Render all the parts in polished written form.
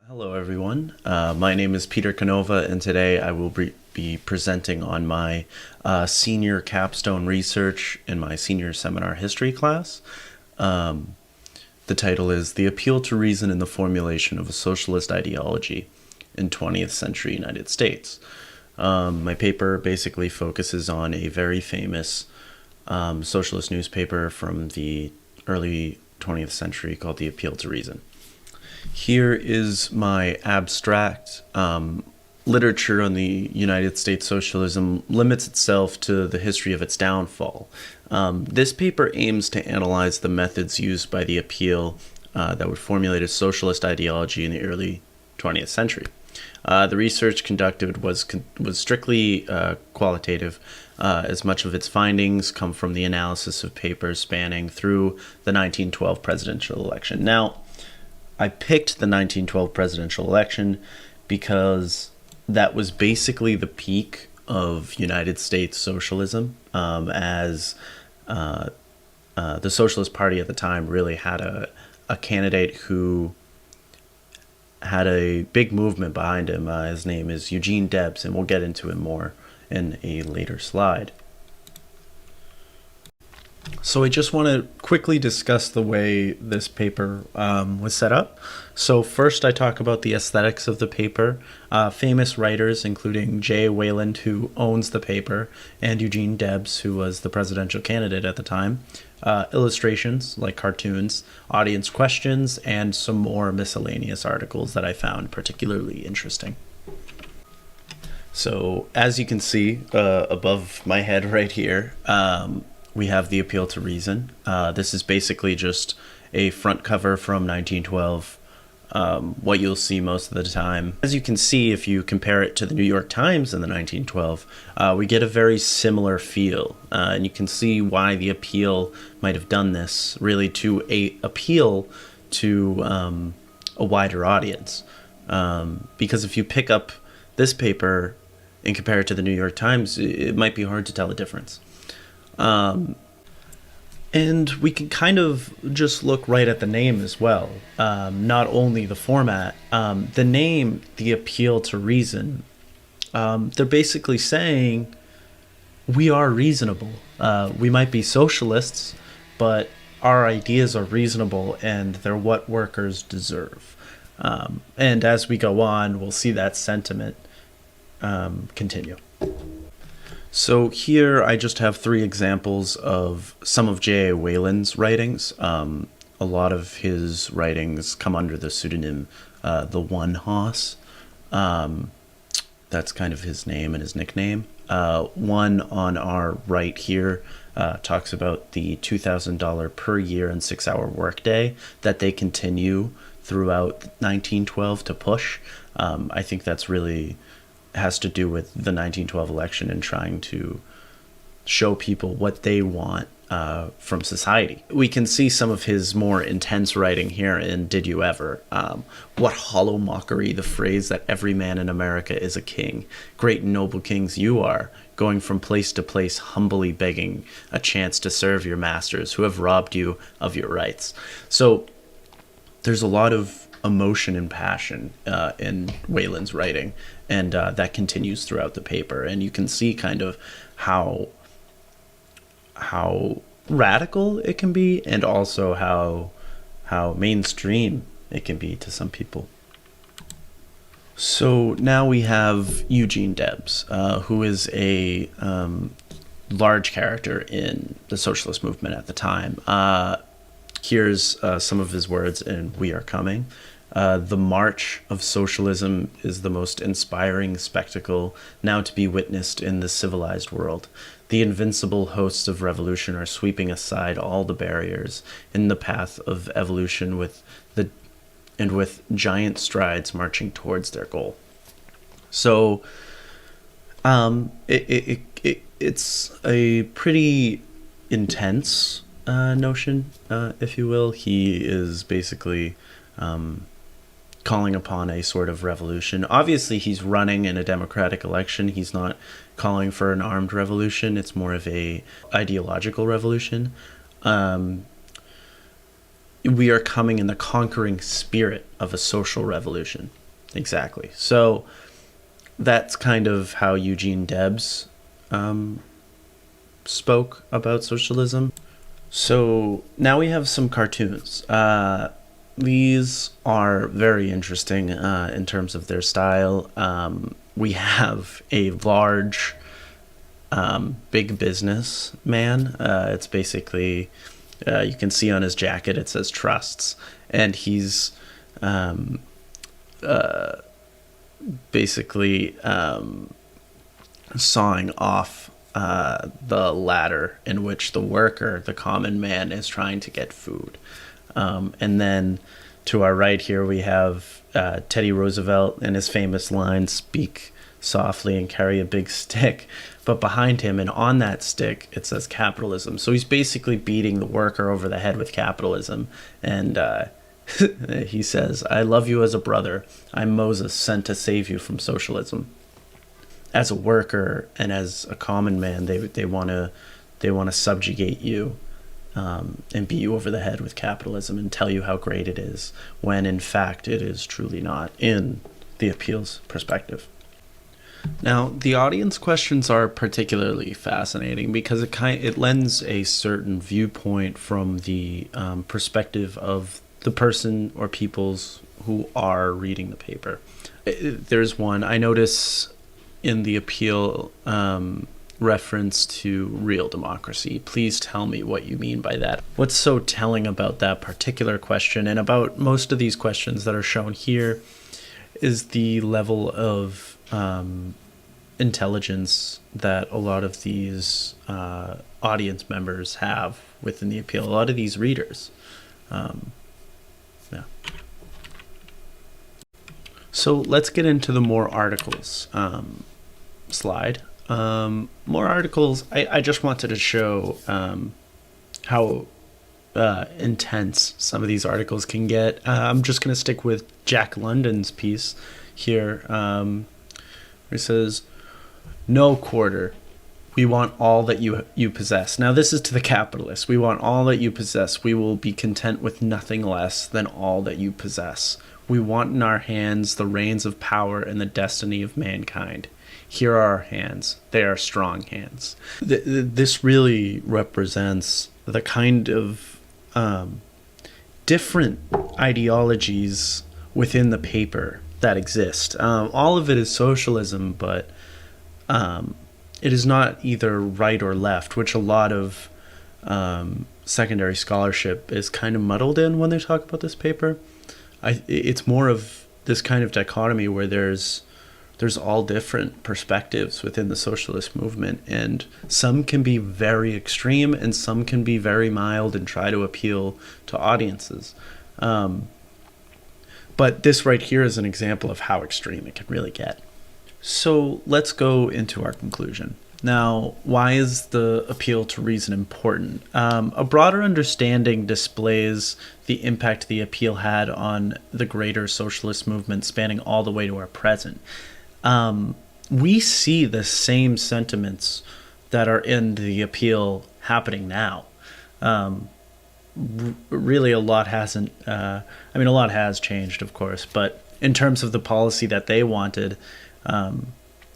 Hello, everyone. My name is Peter Canova, and today I will be presenting on my senior capstone research in my senior seminar history class. The title is The Appeal to Reason in the Formulation of a Socialist Ideology in 20th Century United States. My paper basically focuses on a very famous socialist newspaper from the early 20th century called The Appeal to Reason. Here is my abstract. Literature on the United States socialism limits itself to the history of its downfall. This paper aims to analyze the methods used by the Appeal that would formulate a socialist ideology in the early 20th century. The research conducted was strictly qualitative, as much of its findings come from the analysis of papers spanning through the 1912 presidential election. Now, I picked the 1912 presidential election because that was basically the peak of United States socialism, as the Socialist Party at the time really had a candidate who had a big movement behind him. His name is Eugene Debs, and we'll get into him more in a later slide. So I just want to quickly discuss the way this paper was set up. So first I talk about the aesthetics of the paper. Famous writers, including J. Weyland, who owns the paper, and Eugene Debs, who was the presidential candidate at the time. Illustrations, like cartoons, audience questions, and some more miscellaneous articles that I found particularly interesting. So as you can see above my head right here, we have The Appeal to Reason. This is basically just a front cover from 1912, what you'll see most of the time. As you can see, if you compare it to the New York Times in the 1912, we get a very similar feel. And you can see why the Appeal might have done this, really to appeal to a wider audience. Because if you pick up this paper and compare it to the New York Times, it might be hard to tell the difference. And we can kind of just look right at the name as well. Not only the format, the name, The Appeal to Reason, they're basically saying we are reasonable. We might be socialists, but our ideas are reasonable and they're what workers deserve. And as we go on, we'll see that sentiment continue. So here I just have three examples of some of J.A. Weyland's writings. A lot of his writings come under the pseudonym The One Hoss. That's kind of his name and his nickname. One on our right here talks about the $2,000 per year and 6-hour workday that they continue throughout 1912 to push. I think that's really has to do with the 1912 election and trying to show people what they want from society. We can see some of his more intense writing here in Did You Ever? What hollow mockery the phrase that every man in America is a king. Great and noble kings you are, going from place to place humbly begging a chance to serve your masters who have robbed you of your rights. So there's a lot of emotion and passion in Weyland's writing, and that continues throughout the paper. And you can see kind of how radical it can be, and also how mainstream it can be to some people. So now we have Eugene Debs, who is a large character in the socialist movement at the time. Here's some of his words in We Are Coming. The march of socialism is the most inspiring spectacle now to be witnessed in the civilized world. The invincible hosts of revolution are sweeping aside all the barriers in the path of evolution with giant strides marching towards their goal. So it's a pretty intense notion, if you will. He is basically calling upon a sort of revolution. Obviously, he's running in a democratic election. He's not calling for an armed revolution. It's more of a ideological revolution. we are coming in the conquering spirit of a social revolution. Exactly. So that's kind of how Eugene Debs spoke about socialism. So now we have some cartoons. These are very interesting in terms of their style. We have a large, big business man. It's basically, you can see on his jacket, it says trusts. And he's basically sawing off the ladder in which the worker, the common man, is trying to get food. And then to our right here, we have Teddy Roosevelt and his famous line, "Speak softly and carry a big stick." But behind him and on that stick, it says capitalism. So he's basically beating the worker over the head with capitalism. And he says, "I love you as a brother. I'm Moses sent to save you from socialism." As a worker and as a common man, they want to subjugate you and beat you over the head with capitalism and tell you how great it is, when in fact it is truly not, in the appeal's perspective. Now, the audience questions are particularly fascinating because it lends a certain viewpoint from the perspective of the person or peoples who are reading the paper. There's one I notice in the appeal, reference to real democracy. Please tell me what you mean by that. What's so telling about that particular question, and about most of these questions that are shown here, is the level of intelligence that a lot of these audience members have within the appeal. A lot of these readers. Yeah. So let's get into the more articles slide. More articles. I just wanted to show how intense some of these articles can get. I'm just going to stick with Jack London's piece here. It says, "No quarter. We want all that you possess." Now, this is to the capitalists. "We want all that you possess. We will be content with nothing less than all that you possess. We want in our hands the reins of power and the destiny of mankind. Here are our hands. They are strong hands." This really represents the kind of different ideologies within the paper that exist. All of it is socialism, but it is not either right or left, which a lot of secondary scholarship is kind of muddled in when they talk about this paper. It's more of this kind of dichotomy where there's all different perspectives within the socialist movement, and some can be very extreme and some can be very mild and try to appeal to audiences. But this right here is an example of how extreme it can really get. So let's go into our conclusion. Now, why is the appeal to reason important? A broader understanding displays the impact the appeal had on the greater socialist movement spanning all the way to our present. We see the same sentiments that are in the appeal happening now. Really, a lot hasn't. A lot has changed, of course, but in terms of the policy that they wanted,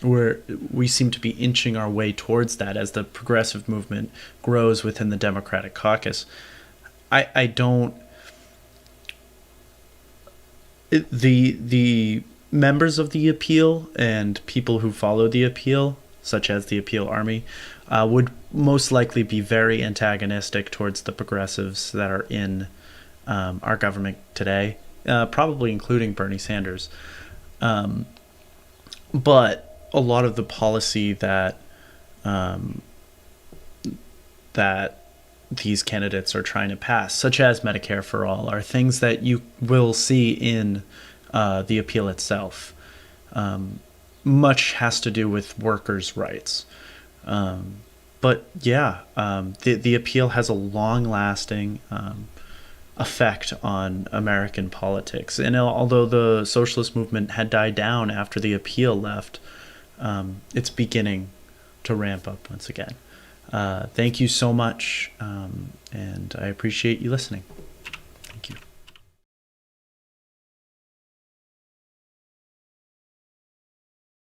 we seem to be inching our way towards that as the progressive movement grows within the Democratic caucus. The members of the appeal and people who follow the appeal, such as the appeal army, would most likely be very antagonistic towards the progressives that are in our government today, probably including Bernie Sanders. But a lot of the policy that these candidates are trying to pass, such as Medicare for All, are things that you will see in the appeal itself. Much has to do with workers' rights. But yeah, the appeal has a long-lasting effect on American politics. And although the socialist movement had died down after the appeal left, it's beginning to ramp up once again. Thank you so much, and I appreciate you listening.